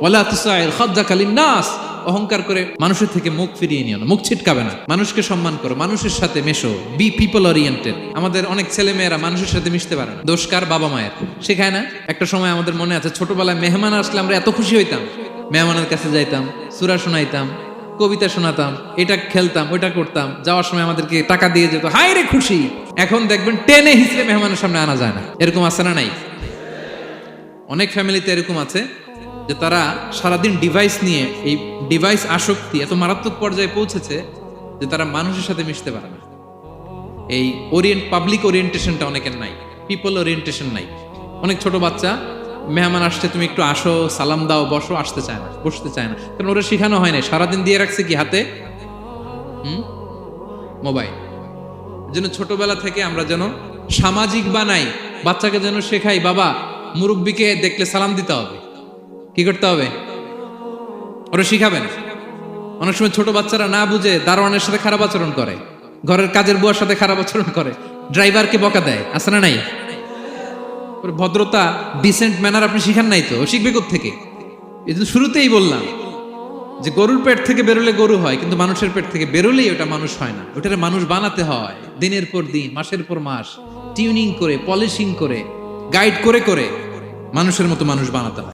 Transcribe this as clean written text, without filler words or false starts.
ওয়ালা তুসাইর খাদ্দাকা লিন্নাস, অহংকার করে মানুষের থেকে মুখ ফিরিয়ে নিও না, মুখ ছিটকাবে না। মানুষকে সম্মান করো, মানুষের সাথে মেশো, বি পিপল ওরিয়েন্টেড। আমাদের অনেক ছেলে মেয়েরা মানুষের সাথে মিশতে পারে না, দোষ কার? বাবা মায়ের। শেখায় না? একটা সময় আমাদের মনে আছে, ছোটবেলায় মেহমান আসলে আমরা এত খুশি হইতাম, মেহমানের কাছে যাইতাম, সূরা শোনাইতাম, কবিতা শোনাতাম, এটা খেলতাম, ওইটা করতাম, যাওয়ার সময় আমাদেরকে টাকা দিয়ে যেত, হাই রে খুশি। এখন দেখবেন টেনে হিসেবে মেহমানের সামনে আনা যায় না। এরকম আছে না নাই? অনেক ফ্যামিলিতে এরকম আছে যে তারা সারাদিন ডিভাইস নিয়ে, এই ডিভাইস আসক্তি এত মারাত্মক পর্যায়ে পৌঁছেছে যে তারা মানুষের সাথে মিশতে পারে না। এই পাবলিক ওরিয়েন্টেশনটা অনেকের নাই, পিপল ওরিয়েন্টেশন নাই। অনেক ছোট বাচ্চা, মেহমান আসছে, তুমি একটু আসো, সালাম দাও, বসো, আসতে চায় না, বসতে চায় না, কারণ ওরা শিখানো হয় না। সারাদিন দিয়ে রাখছে কি হাতে? মোবাইল। যেন ছোটবেলা থেকে আমরা যেন সামাজিক বানাই, বাচ্চাকে যেন শেখাই, বাবা মুরব্বীকে দেখলে সালাম দিতে হবে। কি করতে হবে? ওরা শিখাবেন। অনেক সময় ছোট বাচ্চারা না বুঝে দারোয়ানের সাথে খারাপ আচরণ করে, ঘরের কাজের বুয়ার সাথে খারাপ আচরণ করে, ড্রাইভারকে বকা দেয়, আছে না নাই? ভদ্রতা, ডিসেন্ট ম্যানার আপনি শিখান নাই তো, ও শিখবে কোত্থেকে? এই তো শুরুতেই বললাম যে গরুর পেট থেকে বেরোলে গরু হয়, কিন্তু মানুষের পেট থেকে বেরোলেই ওটা মানুষ হয় না। ওটারে মানুষ বানাতে হয় দিনের পর দিন, মাসের পর মাস, টিউনিং করে, পলিশিং করে, গাইড করে করে মানুষের মতো মানুষ বানাতে হয়।